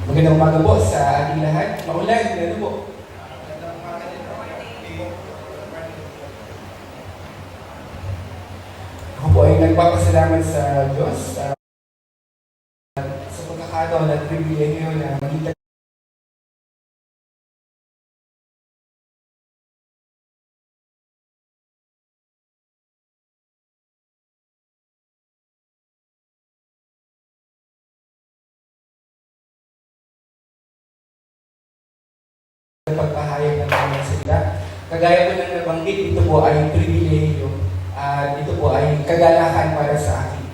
Magandang umaga po sa ating lahat. Maulan, ano po? Ako po ay nagpapasalamat sa Diyos sa pagkakataon at pribilehiyo na maging pagpahayag ng kanyang salita. Kagaya po ng nabanggit, ito po ay pribilehiyo at ito po ay kagalakan para sa akin.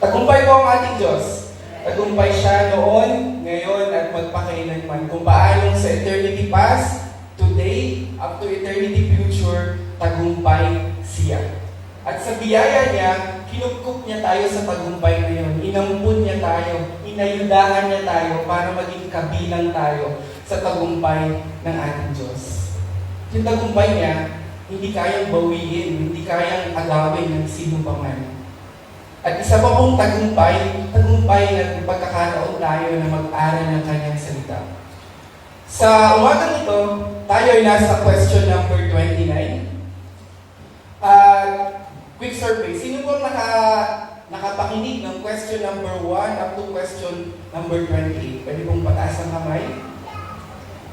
Tagumpay po ang ating Diyos. Tagumpay siya noon, ngayon, at magpakailanman. Kung paanong sa eternity past, today, up to eternity future, tagumpay siya. At sa biyaya niya, kinupkup niya tayo sa tagumpay na yun. Inampun niya tayo, inayudahan niya tayo para maging kabilang tayo sa tagumpay ng ating Diyos. Yung tagumpay niya, hindi kayang bawiin, hindi kayang agawin ng sino pa man. At isa pa pong tagumpay na pagkakataon tayo na mag-aral ng kanyang salita. Sa umagang ito, tayo ay nasa question number 29. Quick survey. Sino po nakapakinig ng question number 1 up to question number 28? Pwede pong pataas ang kamay.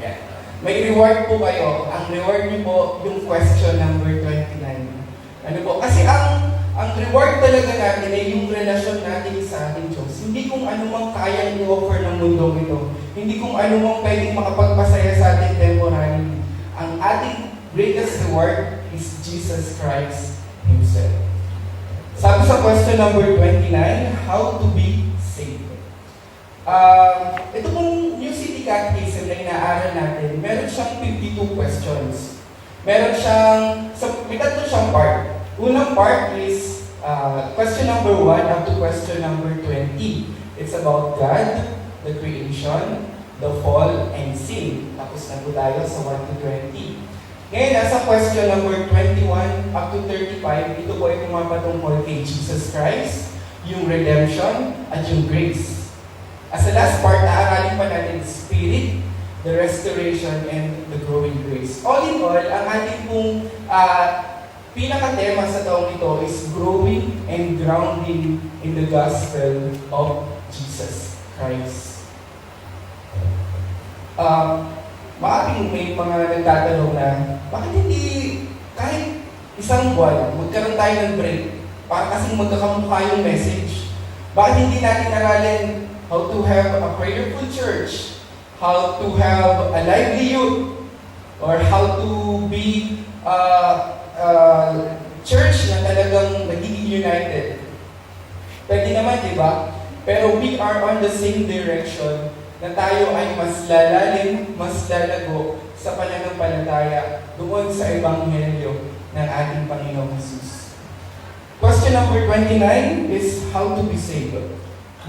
Yeah. May reward po kayo. Ang reward niyo po yung question number 29. Ano po? Kasi ang reward talaga natin ay yung relasyon natin sa ating Diyos. Hindi kung ano mang kayang i-offer ng mundong ito. Hindi kung ano mang pwedeng makapagpasaya sa ating temporary. Ang ating greatest reward is Jesus Christ Himself. Sabi sa question number 29, how to be saved. Ito pong New City Catechism na inaaral natin, meron siyang 52 questions. May tatlo siyang part. Unang part is question number 1 up to question number 20. It's about God, the creation, the fall, and sin. Tapos na po tayo sa 1 to 20. Ngayon, nasa question number 21 up to 35, ito po ay pumapatungkol kay Jesus Christ, yung redemption, at yung grace. As the last part, naaralin pa natin the Spirit, the restoration, and the growing grace. All in all, ang ating pong pinaka-tema sa taong ito is growing and grounding in the gospel of Jesus Christ. Maaaring may mga nagtatanong na, bakit hindi kahit isang buwan, magkaroon tayo ng break para kasing magkakamukha yung message? Bakit hindi natin aralin how to have a prayerful church, how to have a lively youth, or how to be church na talagang nagiging united? Pwede naman, di ba? Pero we are on the same direction na tayo ay mas lalalim, mas lalago sa pananampalataya doon sa Ebanghelyo ng ating Panginoong Jesus. Question number 29 is how to be saved.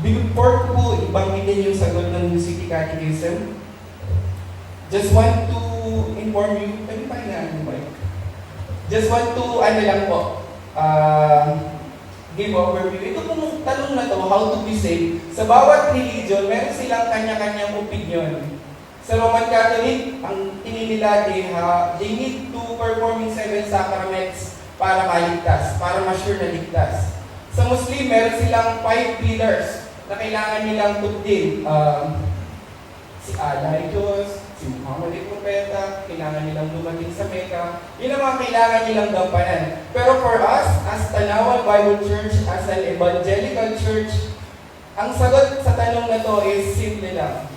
Before ko ibanggitin yung sagot ng New City Catechism, just want to inform you, pwede pa yung mic? Just want to, give overview. Ito pong tanong na to, how to be saved. Sa bawat religion, meron silang kanya-kanyang opinion. Sa Roman Catholic, ang tingin nila, they need to perform yung 7 sacraments para maligtas, para ma-sure na ligtas. Sa Muslim, meron silang 5 pillars na kailangan nilang tupdin. Si Allah ay Diyos, si Muhammad ay Propeta, kailangan nilang dumating sa Mecca. Yun ang mga kailangan nilang gampanan. Pero for us, as Tanawan Bible Church, as an evangelical church, ang sagot sa tanong na to is simple lang.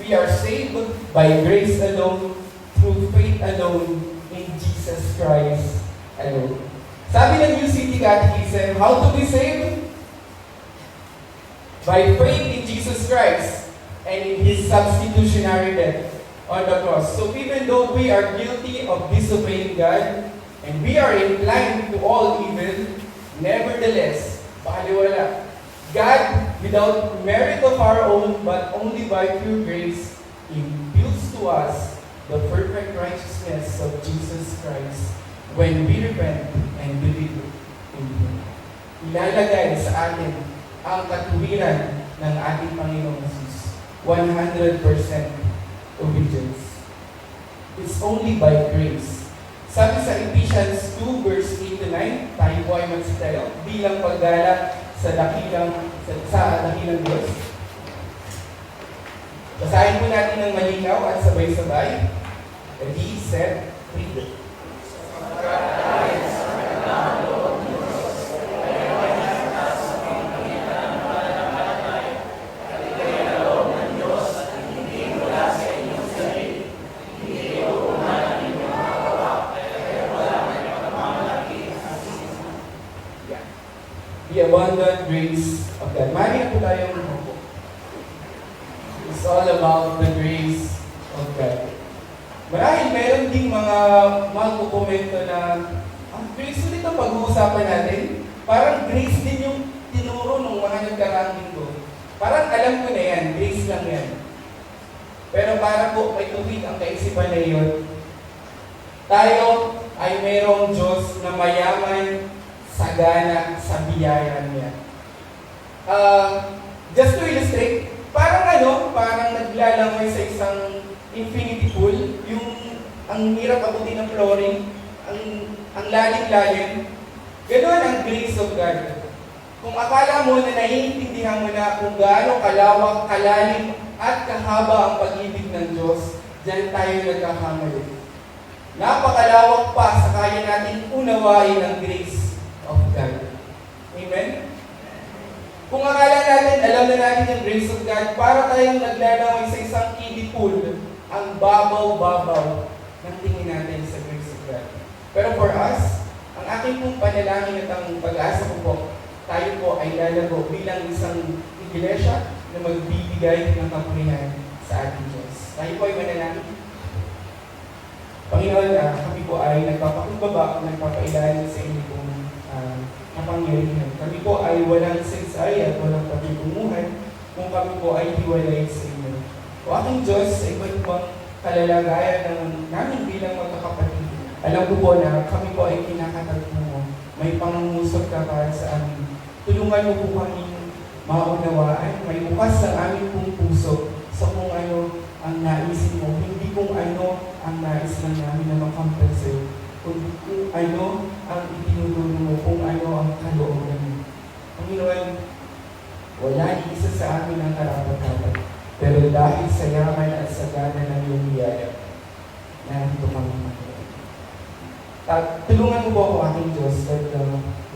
We are saved by grace alone, through faith alone, in Jesus Christ alone. Sabi ng New City Catechism, how to be saved? By faith in Jesus Christ and in His substitutionary death on the cross. So even though we are guilty of disobeying God, and we are inclined to all evil, nevertheless, baliwala, God, without merit of our own, but only by pure grace, imputes to us the perfect righteousness of Jesus Christ when we repent and believe in Him. Ilalagay sa atin ang katuwiran ng ating Panginoong Jesus. 100% obedience. It's only by grace. Sabi sa Ephesians 2 verse 8 to 9, tayo po ay magsitayo bilang paggala sa dakilang Diyos. Basahin po natin ng malinaw at sabay-sabay. Ready, set, read. The abundant grace of God. Mari na po tayong umupo. It's all about the grace of God. Marahil meron ding mga magkukomento na ang grace ulit ang pag-uusapan natin. Parang grace din yung tinuro ng mga nagkaraang linggo. Parang alam ko na yan, grace lang yan. Pero para po may tuwid ang kaisipan na yun, tayo ay mayroong Diyos na mayaman, sagana sa biyaya niya. Just to illustrate, parang naglalangoy sa isang infinity pool, ang hirap abutin ng flooring, ang lalim-lalim. Ganoon ang grace of God. Kung akala mo na naiintindihan mo na kung gaano kalawak, kalalim, at kahaba ang pag-ibig ng Diyos, diyan tayo nagkakamali. Napakalawak pa sa kaya natin unawain ang grace of God. Amen? Kung akala natin, alam na natin yung grace of God, para tayong naglalaway sa isang kiddie pool, ang babaw-babaw ng tingin natin sa grace of God. Pero for us, ang aking pong panalangin at ang pag-asa ko po, tayo po ay lalago bilang isang iglesia na magbibigay ng kapurihan sa ating Diyos. Tayo po ay manalangin. Panginoon, kami po ay nagpapakumbaba, nagpapailalim sa inyo pong kapangyarihan. Kami po ay walang saysay at walang pagtutumuhan kung kami po ay hiwalay sa inyo. O aking Diyos, sa iba't ibang kalalagayan namin bilang magkakapatid, alam ko po na kami po ay kinakatagpo mo. May pangungusap ka para sa amin. Tulungan mo po kami maunawaan, may bukas ang aming pong puso sa kung ano ang naisin mo, hindi kung ano ang nais lang namin na makampan sa'yo, kung ano ang itinuturo mo, kung ano ang kalooban mo. Panginoon, wala isa sa amin ang karapat-dapat, pero dahil sa yaman at sagana ng iyong biyaya, nandito kami Panginoon. At tulungan mo po ako aking Diyos, that the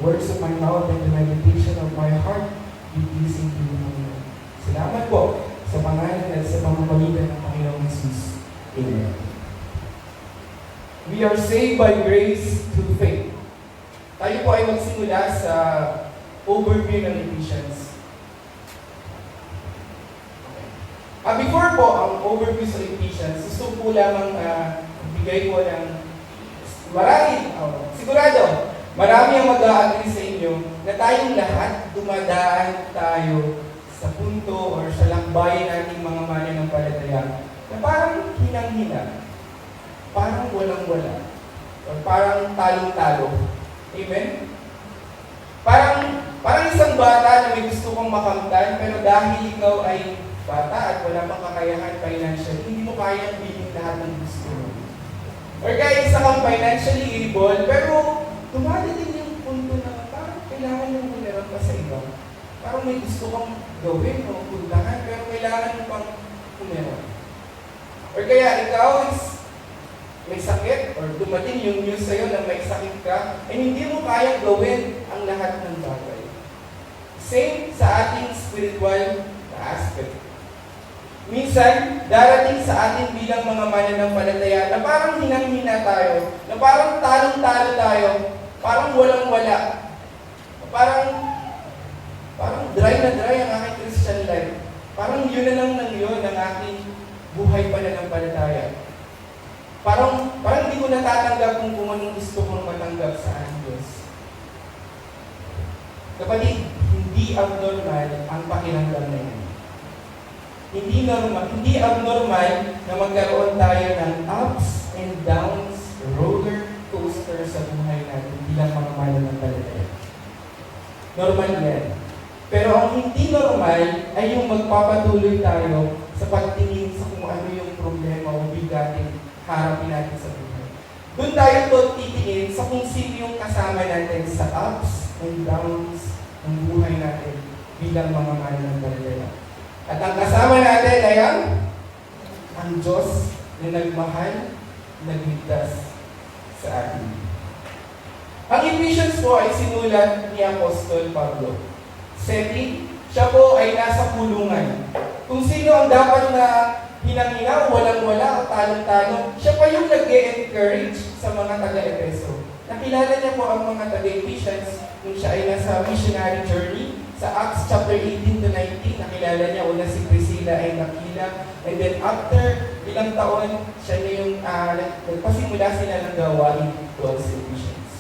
words of my mouth and the meditation of my heart be pleasing to you, Panginoon. Salamat po sa pangalan at sa pamamagitan ng Panginoong Jesus. Amen. We are saved by grace through faith. Tayo po ay magsimula sa overview ng Ephesians. Before po ang overview sa Ephesians, gusto po lamang bigay po ng sigurado, marami ang mag-a-agree sa inyo na tayong lahat dumadaan tayo sa punto or sa lakbayan nating mga mananampalataya na parang hinang-hina, parang walang-wala, or parang talong-talo. Amen? Parang isang bata na may gusto kong makamtan, pero dahil ikaw ay bata at wala pang kakayahan financial, hindi mo kayang bilhin lahat ng gusto mo. Or kaya isa kang financially able, pero dumadating yung punto na parang kailangan mong humirap pa sa iba. Parang may gusto kang gawin o puntahan, pero kailangan mo pang humirap. Or kaya ikaw is may sakit, or dumating yung news sa'yo na may sakit ka, ay hindi mo kayang gawin ang lahat ng bagay. Same sa ating spiritual aspect. Minsan, darating sa atin bilang mga mananampalataya na parang hinang-hina tayo, na parang talong-talo tayo, parang walang-wala, parang dry na dry ang aking Christian life. Parang yun na lang ng yun ang aking buhay pananampalataya. Parang hindi ko natatanggap kung anong gusto kong matanggap sa ating Diyos. Kapatid, hindi abnormal ang pakiramdam na yan. Hindi abnormal na magkaroon tayo ng ups and downs, roller coaster sa buhay natin bilang mga mananampalataya. Normal yan. Pero ang hindi normal ay yung magpapatuloy tayo sa pagtingin sa kung ano yung problema o bigatin harapin natin sa buhay. Doon tayo titingin sa kung sino yung kasama natin sa ups and downs ng buhay natin bilang mga mananampalataya. At ang kasama natin ay ang Diyos na nagmahal, nagligtas sa atin. Ang Ephesians po ay sinulat ni Apostol Pablo. Setting, siya po ay nasa kulungan. Kung sino ang dapat na hinangina, walang-wala o talong-talong, siya pa yung nag-encourage sa mga taga-Efeso. Nakilala niya po ang mga taga-Ephesians nung siya ay nasa missionary journey. Sa Acts chapter 18 to 19, nakilala niya una si Priscilla ay Aquila. And then after ilang taon, siya na yung nagpasimula sila ng gawain doon sa Ephesians.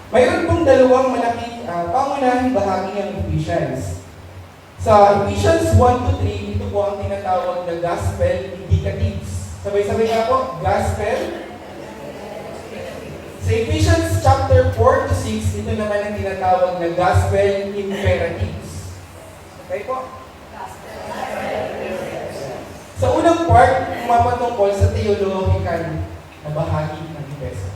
Mayroon pong dalawang malaking pangunahing bahagi ng Ephesians. Sa Ephesians 1 to 3, ito po ang tinatawag na Gospel Indicatives. Sabay-sabay nga po, Gospel. Sa Ephesians chapter 4 to 6, ito naman ang tinatawag na Gospel Imperatives. Okay po? Sa unang part, mapatungkol sa theological na bahagi ng Efeso.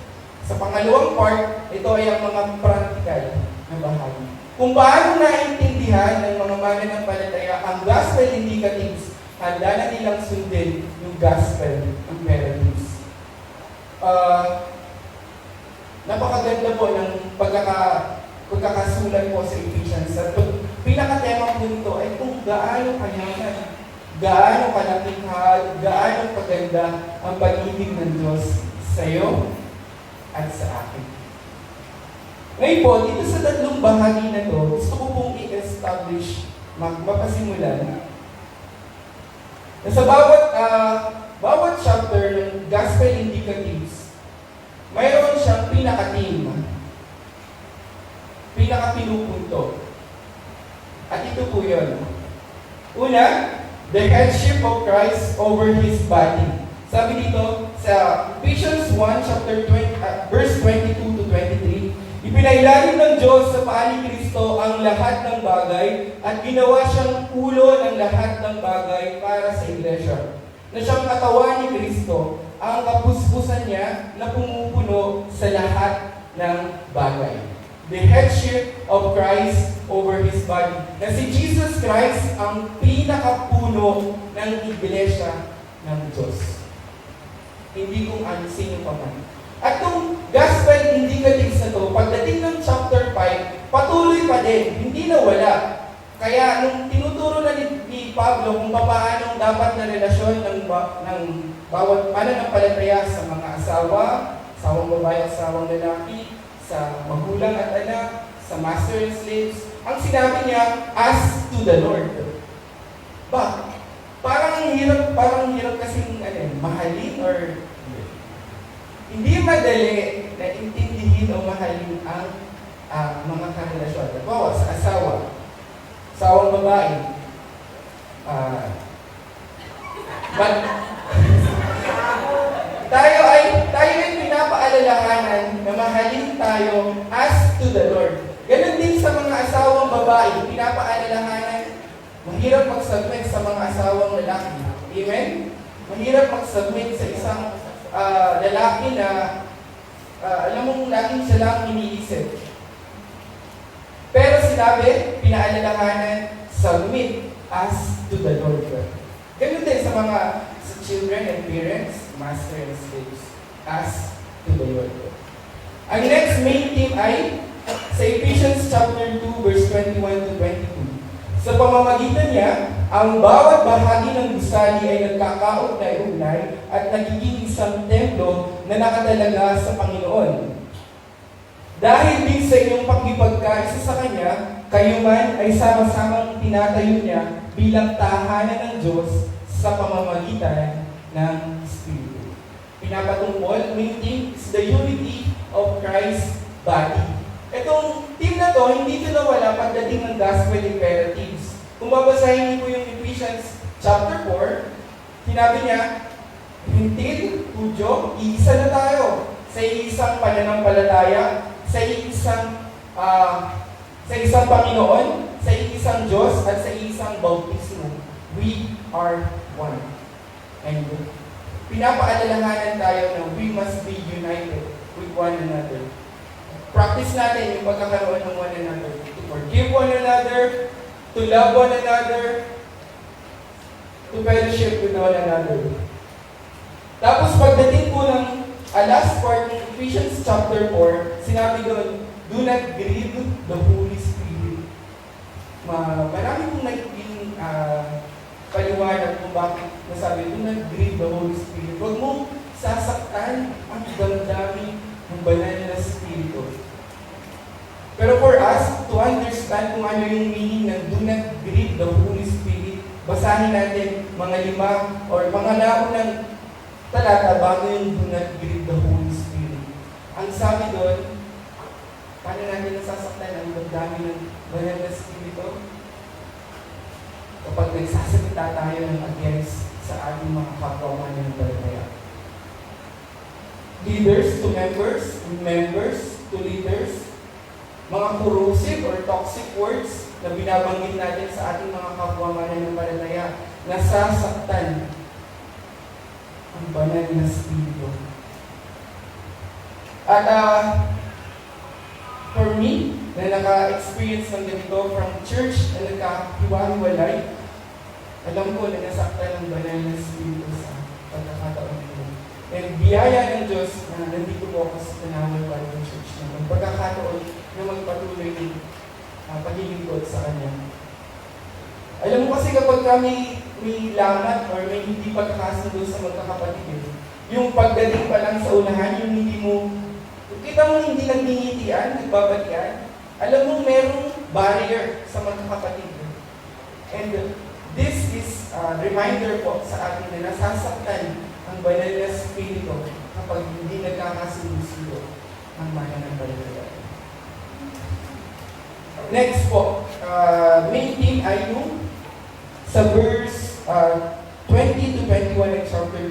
Sa pangalawang part, ito ay ang mga practical na bahagi. Kung paano naintindihan ng mga mananampalataya ang gospel indicatives, handa na nilang sundin yung gospel imperatives. Napakaganda po ng pagkakasulat po sa Ephesians. At pinakatema po nito ay kung gaano kayaman, gaano kalakihan, gaano kaganda ang pag-ibig ng Diyos sa iyo at sa akin. Ngayon po, dito sa tatlong bahagi na to, gusto ko pong i-establish, mapasimulan, na sa bawat chapter ng Gospel Indicatives, mayroon siyang pinaka-theme, pinaka-pinupunto. At ito po yun. Una, the headship of Christ over His body. Sabi dito, sa Ephesians 1, chapter 20, verse 22 to 23, ipinailalim ng Diyos sa paa ni Kristo ang lahat ng bagay at ginawa siyang ulo ng lahat ng bagay para sa Iglesia, na siyang katawan ni Kristo, ang kapuspusan niya na pumupuno sa lahat ng bagay. The headship of Christ over His body. Na si Jesus Christ ang pinakapuno ng Iglesia ng Diyos. Hindi kung ano sino pa man. At itong gospel indicatives na to, pagdating ng chapter 5, patuloy pa din, hindi na wala. Kaya nung tinuturo na ni Pablo kung paano dapat na relasyon ng bawat mananampalataya sa mga asawang babae, asawang lalaki, sa magulang at anak, sa master and slaves, ang sinabi niya, as to the Lord. Ba? Parang hirap kasing mahalin or hindi madali na intindihin o mahalin ang mga karelasyon. Halimbawa, sa asawang babae, tayo ay pinapaalalahanan na mahalin tayo as to the Lord. Ganon din sa mga asawang babae, pinapaalalahanan, mahirap mag-submit sa mga asawang lalaki. Amen? Mahirap mag-submit sa isang lalaki na alam mong laging siya lang iniisip. Pero sinabi, pinaalalahanan, submit as to the Lord. Ganun din sa mga children and parents, master and slaves, as to the Lord. Ang next main theme ay sa Ephesians chapter 2, verse 21 to 22. Sa pamamagitan niya, ang bawat bahagi ng gusali ay nagkakaugnay-ugnay at nagiging isang templo na nakatalaga sa Panginoon. Dahil din sa inyong pakipagkaisa sa Kanya, kayo man ay sama-samang tinatayo niya bilang tahanan ng Diyos sa pamamagitan ng Espiritu. Pinapatungkol, main theme is the unity of Christ's body. Itong team na to, hindi ito nawala pagdating ng gospel imperatives. Kung babasahin niyo po yung Ephesians chapter 4, sinabi niya, Hintil, Hudyo, iisa na tayo sa isang pananampalataya, sa isang sa isang Panginoon, sa isang Diyos, at sa isang bautismo. We are one. And pinapaalalahanan tayo na we must be united with one another. Practice natin yung pagkakaroon ng one another. To forgive one another, to love one another, to fellowship with one another. Tapos pagdating po ng last part ng Ephesians chapter 4, sinabi doon, do not grieve the Holy Spirit. Marami pong naging paliwanag kung bakit nasabi, do not grieve the Holy Spirit. Huwag mong sasaktan ang damdamin ng banal na Espiritu. Pero for us, to understand kung ano yung meaning ng do not grieve the Holy Spirit, basahin natin mga 5 or mga naunang talata bago yung do not grieve the Holy Spirit. Ang sabi doon, paano natin nasasaktan ang damdamin ng banal na Espiritu? Kapag nagsasalita tayo ng against sa ating mga kapwa mananampalataya. Leaders to members, members to leaders, mga corrosive or toxic words na binabanggit natin sa ating mga kapwa mananampalataya, nasasaktan ang banal na Espiritu. At for me, na naka-experience ng ganito from church na nagkahiwa-hiwalay, alam ko na nasaktan ng banal na Espiritu sa pagkakataon nito. And biyaya ng Diyos na nandito po ako sa Tanawal Bible Church na pagkakataon na magpatuloy ng paglilingkod sa Kanya. Alam mo kasi kapag kami may lamat or may hindi pagkakasundo sa magkakapatid, yung pagdating pa lang sa unahan, yung hindi mo, kita mo hindi nagngingitian, nagbabatian, alam mo merong barrier sa magkakapatid. And this is a reminder po sa atin na nasasaktan ang banal na Espiritu kapag hindi nagkakasundo ang mananampalataya. Next po, main theme ay yung sa verse 20 to 21 ng chapter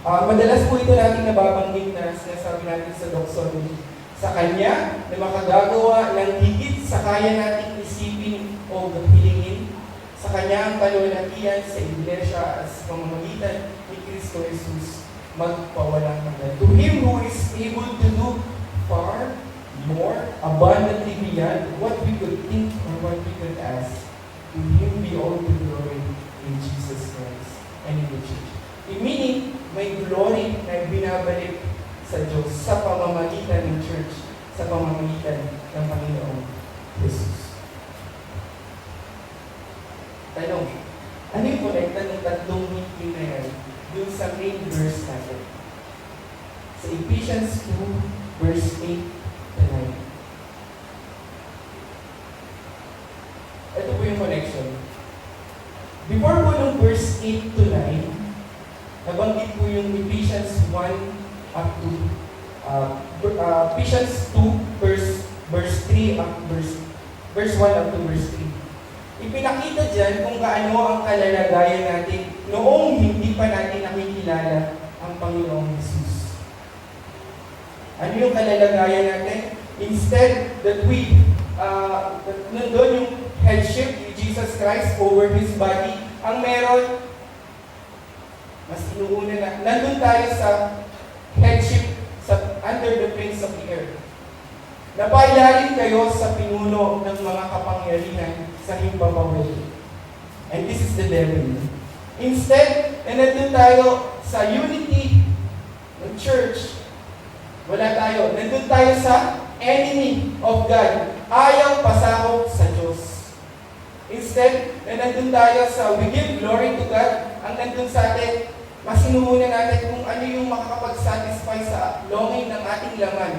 3. Madalas po ito natin nababanggit na sinasabi natin sa doxology. Sa Kanya na makagagawa ng higit sa kaya nating isipin o hilingin. Sa Kanya ang kalulatian sa Iglesia as pamamagitan ni Kristo Jesus magpawalang hanggan. To Him who is able to do far more abundantly beyond what we could think or what we could ask. To Him be all the glory in Jesus Christ and in the Church. Meaning, may glory na binabalik sa Diyos sa pamamagitan ng Church, sa pamamagitan ng Panginoong Jesus. Tanong, ano yung connecta ng tatlong meeting na yan dun sa main verse natin? Sa Ephesians 2, verse 8 to 9. Ito po yung connection. Before po ng verse 8 to 9, nabanggit po yung Ephesians 1 up to Ephesians 2 verse 3 up to verse 1 up to verse 3. Ipinakita diyan kung gaano ang kalalagayan natin noong hindi pa natin nakikilala ang Panginoong Jesus. Ano yung kalalagayan natin? Instead that we nandun yung headship ni Jesus Christ over His body, ang meron mas inuuna na. Nandun tayo sa headship under the prince of the air. Napailalim kayo sa pinuno ng mga kapangyarihan sa himpapawid. And this is the devil. Instead, nandun tayo sa unity ng church. Wala tayo. Nandun tayo sa enemy of God. Ayaw pasahog sa Diyos. Instead, nandun tayo sa we give glory to God. Ang nandun sa atin, mas inuuna natin kung ano yung makakapag-satisfy sa longing ng ating laman.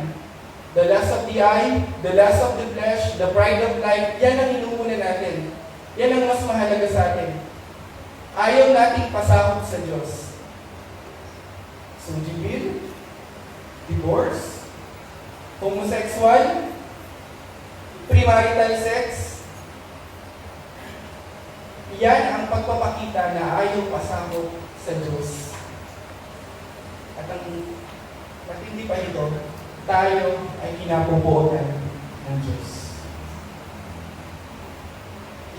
The lust of the eye, the lust of the flesh, the pride of life, yan ang inuuna natin. Yan ang mas mahalaga sa atin. Ayaw nating pasahog sa Diyos. Sujibir, divorce, homosexual, premarital sex, yan ang pagpapakita na ayaw pasahog sa Diyos. At ang matindi pa ito, tayo ay kinapupuotan ng Diyos.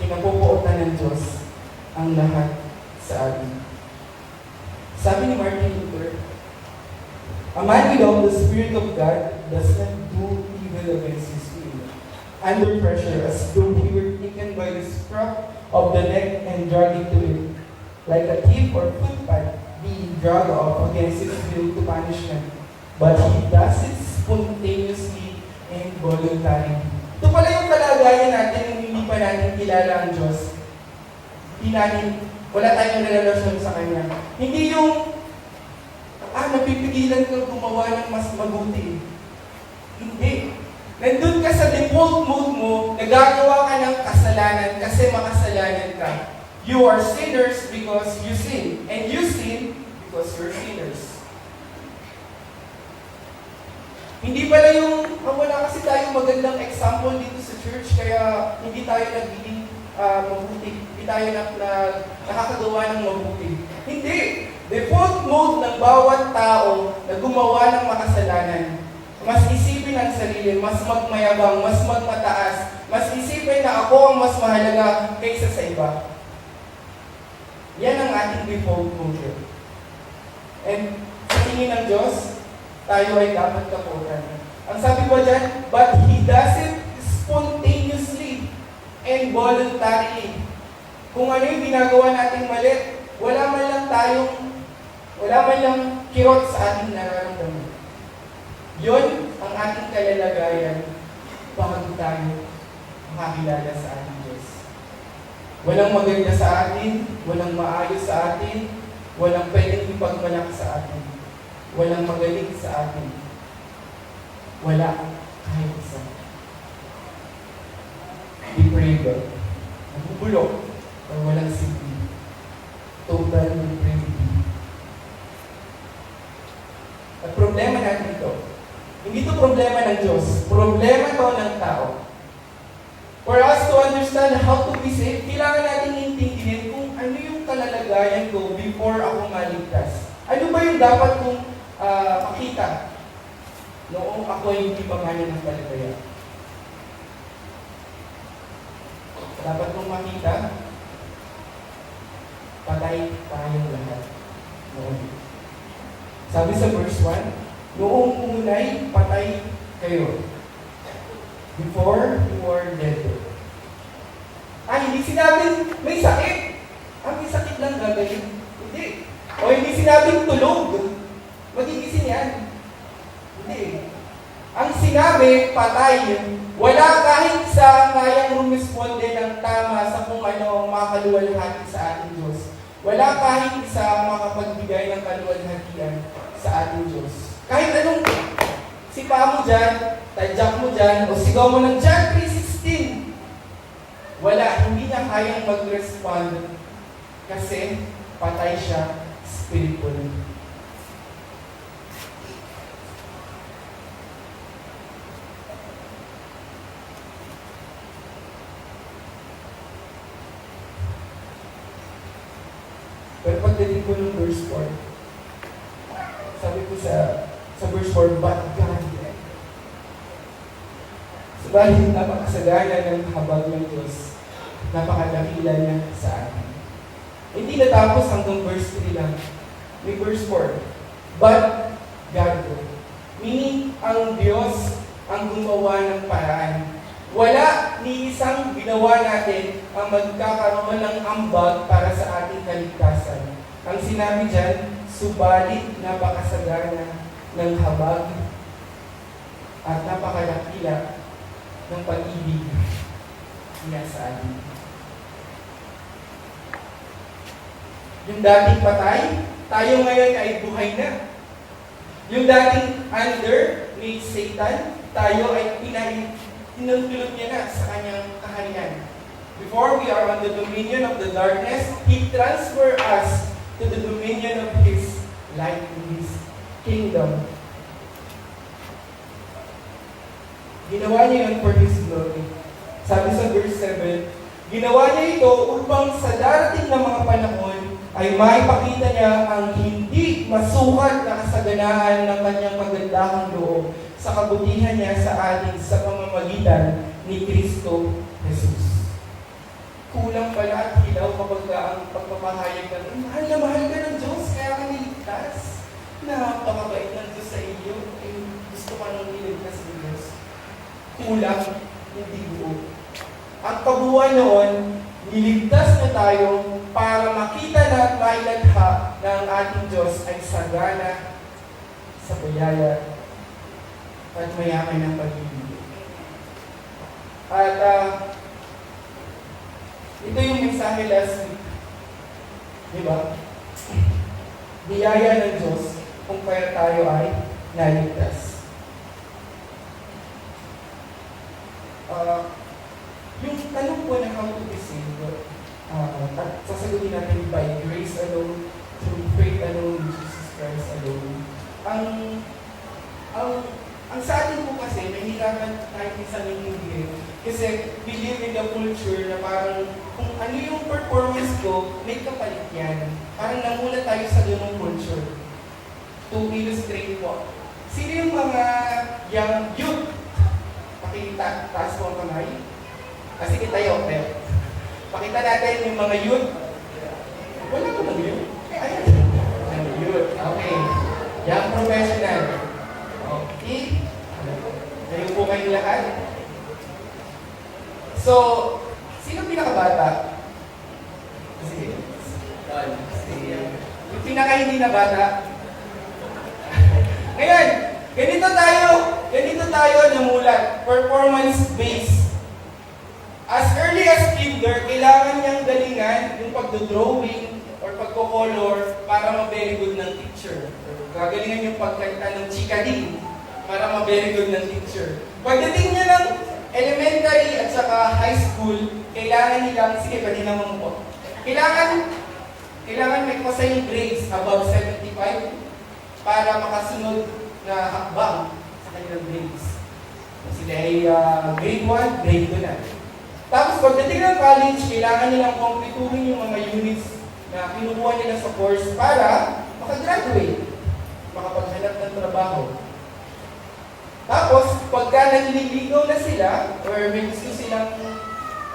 kinapupuotan ng Diyos ang lahat sa atin. Sabi ni Martin Luther, "A man without the Spirit of God does not do evil against his will, under pressure as though he were taken by the scruff of the neck and dragged into it, like a thief or footpad being dragged off against his will to punishment. But he does it spontaneously and voluntarily." Ito pala yung kalagayan natin nung hindi pa natin kilala ang Diyos. Wala tayong relasyon sa Kanya. Hindi yung, napipigilan kang gumawa ng mas mabuti. Hindi. Nandun ka sa default mode mo, nagagawa ka ng kasalanan kasi makasalanan ka. You are sinners because you sin. And you sin because you're sinners. Hindi pala yung, wala kasi tayong magandang example dito sa church, kaya hindi tayo nagiging mabuti. Hindi tayo nakakagawa ng mabuti. Hindi! Default mode ng bawat tao na gumawa ng makasalanan. Mas isipin ang sarili, mas magmayabang, mas magmataas, mas isipin na ako ang mas mahalaga kaysa sa iba. Yan ang ating default mode. And sa tingin ng Diyos, tayo ay dapat kaputan. Ang sabi ko dyan, but He does it spontaneously and voluntarily. Kung ano yung ginagawa nating mali, wala man lang kirot sa ating nararamdaman. Yun ang ating kalalagayan bago tayo makakilala sa ating Diyos. Walang maganda sa atin, walang maayos sa atin, walang pwedeng ipagmalak sa atin. Walang magaling sa atin. Wala kahit isa. Depraved. Nabubulok. O walang silbi. Total depravity. At problema natin ito. Hindi ito problema ng Diyos. Problema ito ng tao. For us to understand how to be saved, kailangan natin intindihin kung ano yung kalalagayan ko before ako maligtas. Ano ba yung dapat kong makita noong ako ay hindi pa kanya ng palataya. Dapat mong makita, patay tayong lahat noon. Sabi sa verse 1, noong unay patay kayo. Before you were dead. Hindi sinabing may sakit. May sakit lang gagawin. Hindi. O hindi sinabing tulog. Magigising yan. Hindi. Ang sinabi, patay. Wala kahit sa kayang rumisponde ng tama sa kung ano ang makaluwalhati sa ating Diyos. Wala kahit isa makapagbigay ng kaluwalhatian sa ating Diyos. Kahit anong sipa mo dyan, tadyak mo dyan, o sigaw mo ng John 3:16. Wala, hindi niya kayang mag-respond kasi patay siya spiritually. Pero pagdating ko ng verse 4, sabi ko sa verse 4, but God. Subalit napakasagana ng habag ng Diyos, napakadakila niya sa atin. Hindi natapos hanggang verse 3 lang. May verse 4, but God. Meaning, ang Diyos ang gumawa ng paraan. Wala ni isang ginawa natin ang magkakaroon ng ambag para sa ating kaligtasan. Ang sinabi dyan, subalit napakasagana ng habag at napakadakila ng pag-ibig niya sa atin. Yung dating patay, tayo ngayon ay buhay na. Yung dating under ni Satan, tayo ay tinutulog niya na sa kanyang kaharian. Before we are on the dominion of the darkness, He transferred us to the dominion of His light, His kingdom. Ginawa niya yun for His glory. Sabi sa verse 7, ginawa niya ito upang sa darating na mga panahon ay maipakita niya ang hindi masukat na kasaganaan ng kanyang magandahang loob sa kabutihan niya sa atin sa pamamagitan ni Kristo Jesus. kulang pala at hilaw kapag ang pagpapahayag ng mahal na mahal ka ng Diyos, kaya ka niligtas. Napakabait ng Diyos sa iyo. Gusto ka nang niligtas ng Diyos. Kulang, hindi buo. Ang kabuuan noon, niligtas na tayo para makita na at mailadha na ang ating Diyos ay sagana sa biyaya at mayaman ng pag-ibig. At ito yung mensahe last week. Diba? Biyaya ng Diyos kung kaya tayo ay naligtas. Yung tanong po na how to be saved, at sasagutin natin by grace alone, through faith alone, in Jesus Christ alone. Ang sa atin po kasi, nahihirapan tayo minsan hindi. Kasi we live in the culture na parang kung ano yung performance ko, may kapalit yan. Parang namulat tayo sa ganung culture. To illustrate po. Sino yung mga young youth? Pakita, taas po ang kamay. Kasi tayo. Pakita natin yung mga youth. Wala ko lang yun. Ayan. Youth. Okay. Young professional. Okay. Ngayon po kayong lahat. So, sino pinakabata? Sige. Yung pinaka-hindi na bata. Ngayon, ganito tayo namulat. Performance-based. As early as kinder, kailangan niyang galingan yung pagdodrawing or pagko-color para ma-very good ng teacher. Gagalingan yung pagkanta ng chikading para ma-very good ng teacher. Pagdating niya ng elementary at saka high school, kailangan nilang, sige, pwede naman po. Kailangan may pasa yung grades above 75 para makasunod na hakbang sa kanilang grades. Sila ay grade 1, grade 2 na. Tapos pagdating ng college, kailangan nilang kompletuhin yung mga units na kinukuha nila sa course para makagraduate, makapaghanap ng trabaho. Tapos, pagka nanliligaw na sila, or may gusto silang,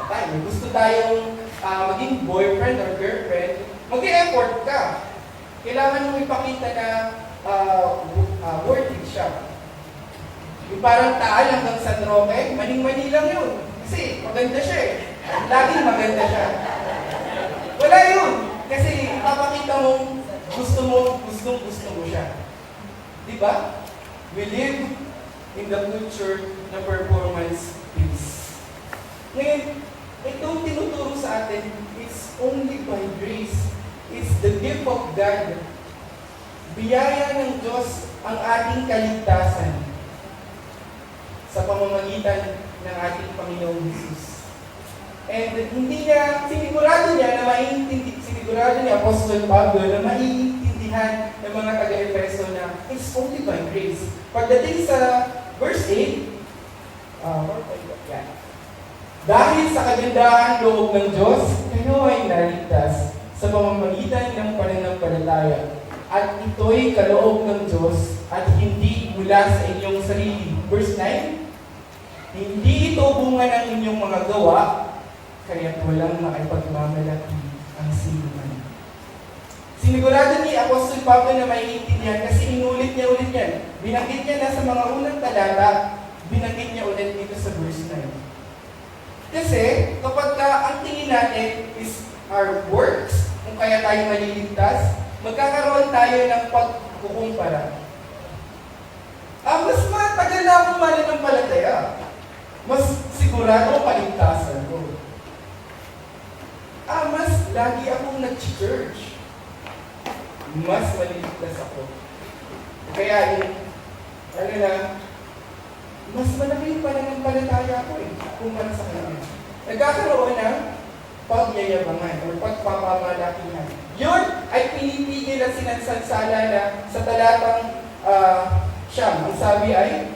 may gusto tayong maging boyfriend or girlfriend, mag-e-effort ka. Kailangan mong ipakita na worth it siya. Yung parang Taal hanggang San Roque, maning-mani lang yun. Kasi maganda siya eh. Laging maganda siya. Wala yun. Kasi ipapakita mong gusto mo siya. Diba? We live in the culture na performance based. Ngayon, itong tinuturo sa atin, it's only by grace. It's the gift of God. Biyaya ng Diyos ang ating kaligtasan sa pamamagitan ng ating Panginoong Jesus. And hindi niya, sinigurado ni Apostol Pablo na maiintindihan ng mga taga-Efeso na it's only by grace. Pagdating sa verse 8, dahil sa kagandahan loob ng Diyos, kayo ay naligtas sa pamamagitan ng pananampalataya. At ito'y kaloob ng Diyos at hindi mula sa inyong sarili. Verse 9, hindi ito bunga ng inyong mga gawa, kaya't walang maipagmamalaki ang sinuman. Sinigurado ni Apostol Pablo na maiintindihan kasi inulit niya ulit yan. Binanggit niya na sa mga unang talata, binanggit niya ulit dito sa verse 9. Kasi kapag ang tingin natin is our works, kung kaya tayo maliligtas, magkakaroon tayo ng pagkukumpara. Mas matagal na akong mananampalataya. Mas sigurado ang paligtasan ko. Mas lagi akong nag-church. Mas maliligtas ako. Kaya mas malaki yung pananampalataya ko kumpara sa kanya. Nagkakaroon ng pagyayabangan o pagpapamalakihan. Yun ay pinipigil ang sinansansala na sa talatang siyam. Ang sabi ay,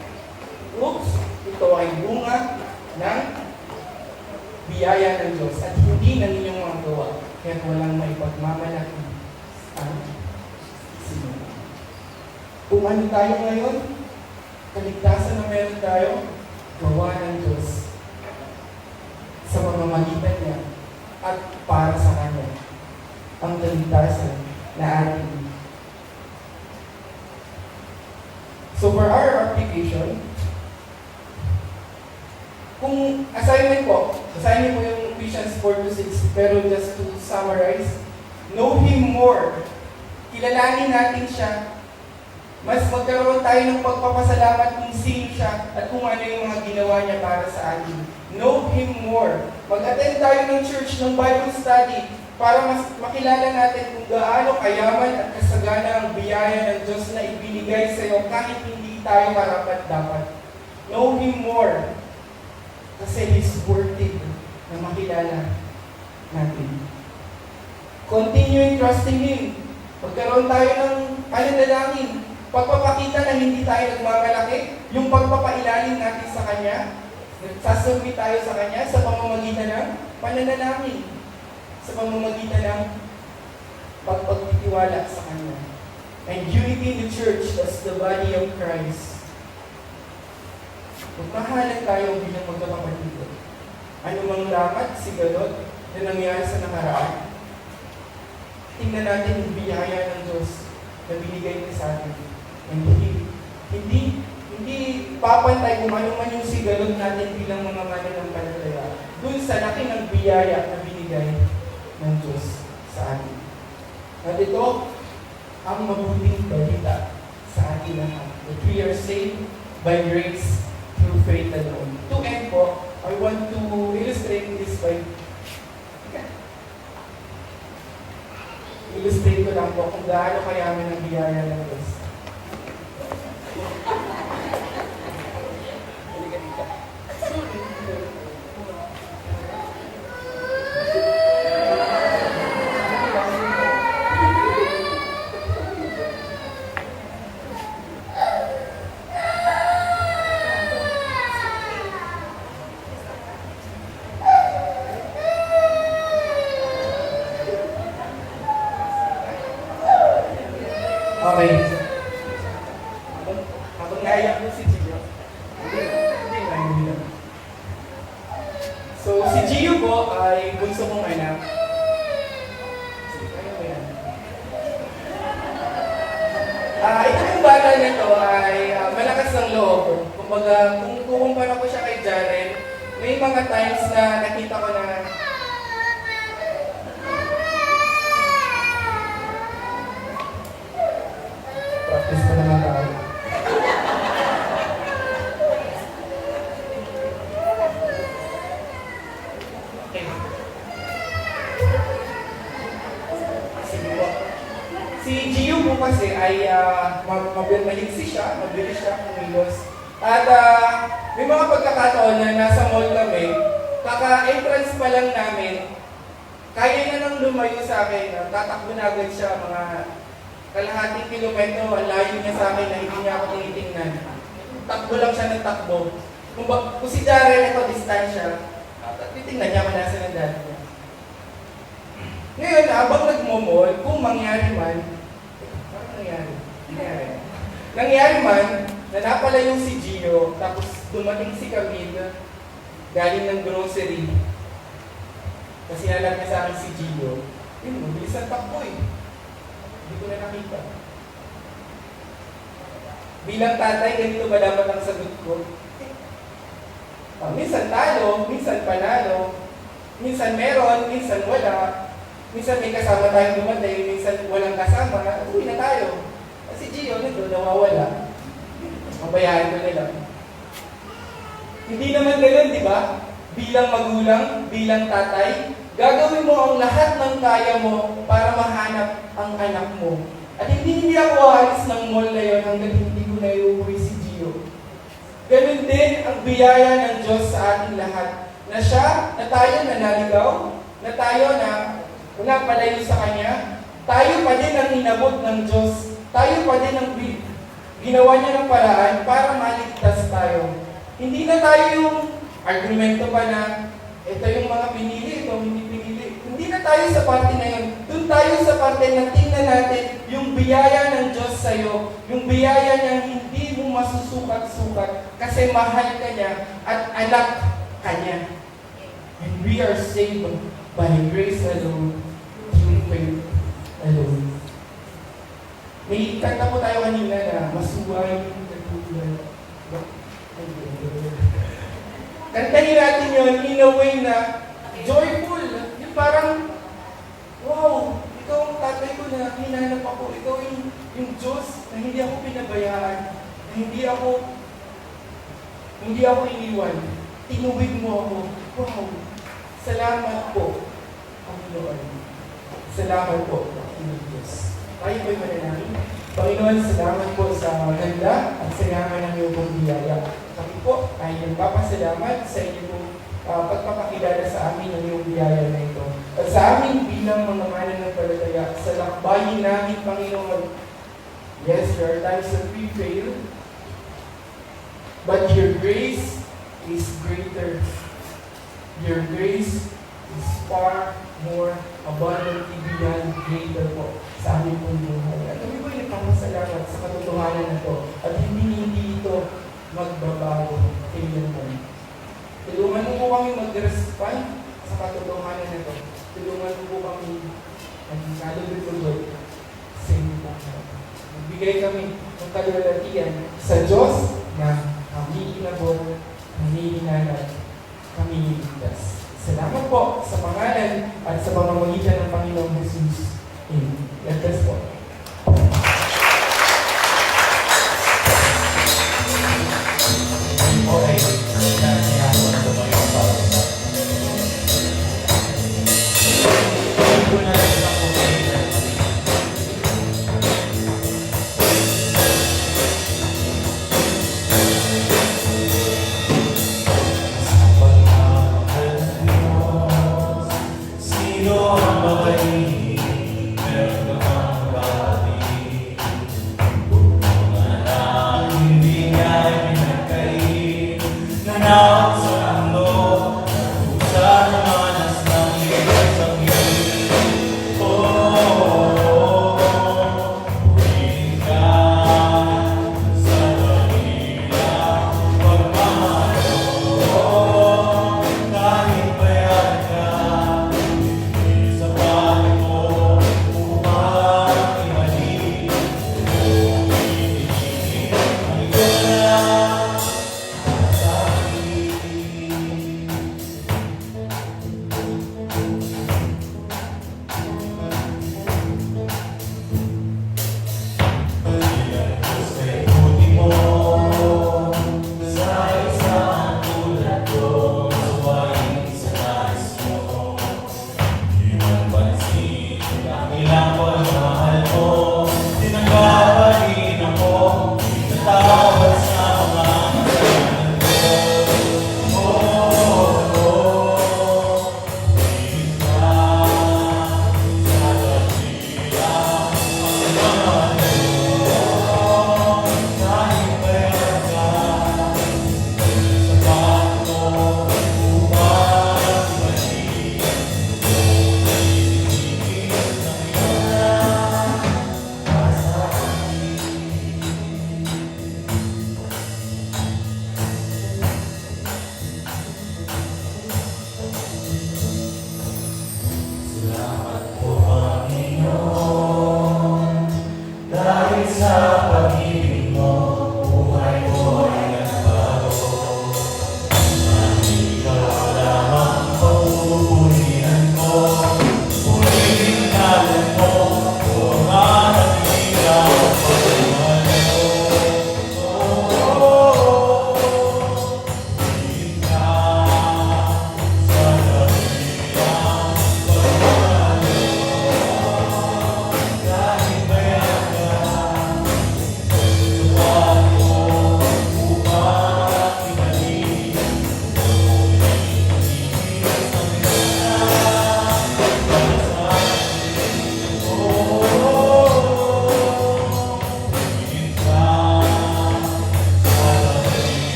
oops, ito ay bunga ng biyaya ng Diyos at hindi ng inyong mga gawa. Kaya walang may pagmamalaki ang sinuman. Kung ano tayo ngayon, kaligtasan na meron tayo, gawa ng Diyos sa pamamagitan niya. at para sa Kanya. Ang kaligtasan na ating. So for our application, kung assignment po yung Ephesians 4-6, pero just to summarize, know Him more. Kilalanin natin siya. Mas magkaroon tayo ng pagpapasalamat kung sino siya at kung ano yung mga ginawa niya para sa atin. Know Him more. Mag-attend tayo ng church, ng Bible study, para mas makilala natin kung gaano kayaman at kasagana ang biyaya ng Diyos na ibinigay sa iyo kahit hindi tayo karapat-dapat. Know Him more. Kasi He's worth it na makilala natin. Continue trusting Him. Magkaroon tayo ng pananalangin. Pagpapakita na hindi tayo nagmamalaki, yung pagpapailalim natin sa Kanya, nagsasubmit tayo sa Kanya sa pamamagitan ng pananalangin, sa pamamagitan ng pagpagtitiwala sa Kanya. And unity in the church as the body of Christ. Magmahalan tayo bilang magkakapatid. Ano mang lamat, sigalot na nangyari sa nakaraan, tingnan natin yung biyaya ng Diyos na binigay niya sa atin. And hindi papantay kung ano man yung sigalot natin bilang mga mananampalataya dun sa laki ng biyaya na binigay ng Diyos sa atin. At ito, ang mabuting balita sa atin lahat. That we are saved by grace through faith alone. To end po, I want to illustrate this by illustrate ko lang po kung gaano kayaman ang biyaya ng Diyos. Okay. Habang naiyak mo si Gio. Hindi. So, si Gio po ay bunso kong anak. Ano ba yan? Ito yung bata nito ay malakas ng loob. Kumbaga, kung kukumpara ko siya kay Jaren, may mga times na nakita ko na practice pa naman tayo. Okay. Sige po. Si Gio po kasi ay maligsi siya, mabilis siya kumilos. At may mga pagkakataon na nasa mall kami, kaka-entrance pa lang namin, kaya na nang lumayo sa akin, tatakbo na agad siya mga kalahating kilometro, ang layo niya sa akin na hindi niya ako tinitingnan. Takbo lang siya ng takbo. Kung si Darren ito, distansya, titingnan niya kung nasa ng dad niya. Ngayon, habang nagmomol, kung mangyari man, parang nangyari man, na napalayo si Gio, tapos dumating si Camille, galing ng grocery. Kasi alam niya sa akin si Gio, mabilis ang takbo eh. Hindi ko na nakita. Bilang tatay, ganito ba dapat ang sagot ko? Minsan talo, minsan panalo, minsan meron, minsan wala, minsan may kasama tayong dumatay, minsan walang kasama, uwi na tayo. Kasi Gio, nawawala. Mabayaan ko na lang. Hindi naman ganun, di ba? Bilang magulang, bilang tatay, gagawin mo ang lahat ng kaya mo para mahanap ang anak mo. At hindi ako aalis ng mall na yun hanggang hindi ko na iuwi si Gio. Ganun din ang biyaya ng Diyos sa ating lahat. Na siya, na tayo na naligaw, na tayo na napalayo sa Kanya, tayo pa din ang inabot ng Diyos, tayo pa din ang ginawa niya ng paraan para maligtas tayo. Hindi na tayo yung argumento pa na ito yung mga pinili, ito hindi pinili. Hindi na tayo sa parte na yun. Doon tayo sa parte na tingnan natin yung biyaya ng Diyos sa'yo. Yung biyaya niya hindi mo masusukat-sukat kasi mahal ka niya at anak ka niya. And we are saved by grace alone, through faith alone. May kanta po tayo kanina na masuway, nagbubulan. Kantahin natin yun in a way na joyful. Yung parang, wow, ikaw ang tatay ko na hinanap ako. Ikaw yung Diyos na hindi ako pinabayaan. Na hindi ako iniwan. Tinuwid mo ako. Wow, salamat po, Panginoon. Salamat po, Panginoon Diyos. Tayo po'y manalangin. Panginoon, salamat po sa ganda at salamat ng iyong pong biyaya. Kami po ay nagpapasalamat sa inyong pagpapakilala sa amin ng iyong biyaya na ito. At sa amin bilang mga mananampalataya, sa lakbayin namin, Panginoon, yes, there are times that we fail, but your grace is greater. Your grace is far more abundantly beyond greater po sa aming pong buhay. At kami po ay nagpapasalamat sa katotohanan na ito at hindi ito magbabago kailanman. Tulungan mo po kami mag-respond sa katotohanan na ito. Tulungan mo po kami nalulutulog sa inyo po. Magbigay kami ng kalulatian sa Diyos na kami inabot, kami hinanap, kami niligtas. Salamat po sa pangalan at sa pamamagitan ng Panginoong Jesus. Amen. God bless po. Okay. Kaya ako na naman yung tawag na. Hindi ko na lang isang kumita. Sa pagmamahal ng Diyos, sino ang mabalik?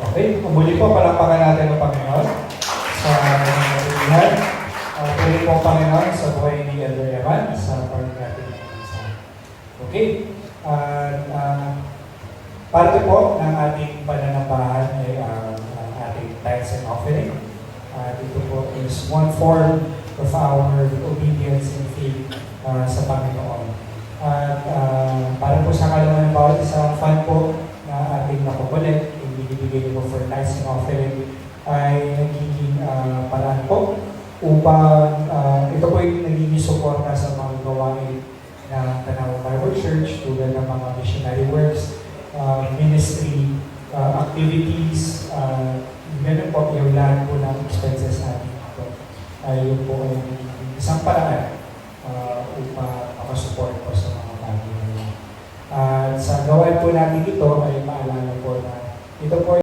Okay, muli po palakpakan natin ang Panginoon sa kanyang puli po Panginoon sa buhay ni Elder Evan sa pag-natin ng mensahe. Okay, at parte po ng ating pananambahan ay ang ating tithes and offering. Ito po is one form of our obedience and faith sa Panginoon. At para po sa kalaman ng bawat isang fund po na ating nakukulit, yung binibigay po for tithes and offering, ay nagiging paraan po upang ito po yung nagiging suporta sa mga gawain ng Tanawa Bible Church tulad ng mga missionary works, ministry activities, ganun po yung lahat po ng expenses natin ito. Yun po ay isang paraan upang makasupport po sa mga bagay na yun. Sa gawain po natin ito ay maalala po na ito po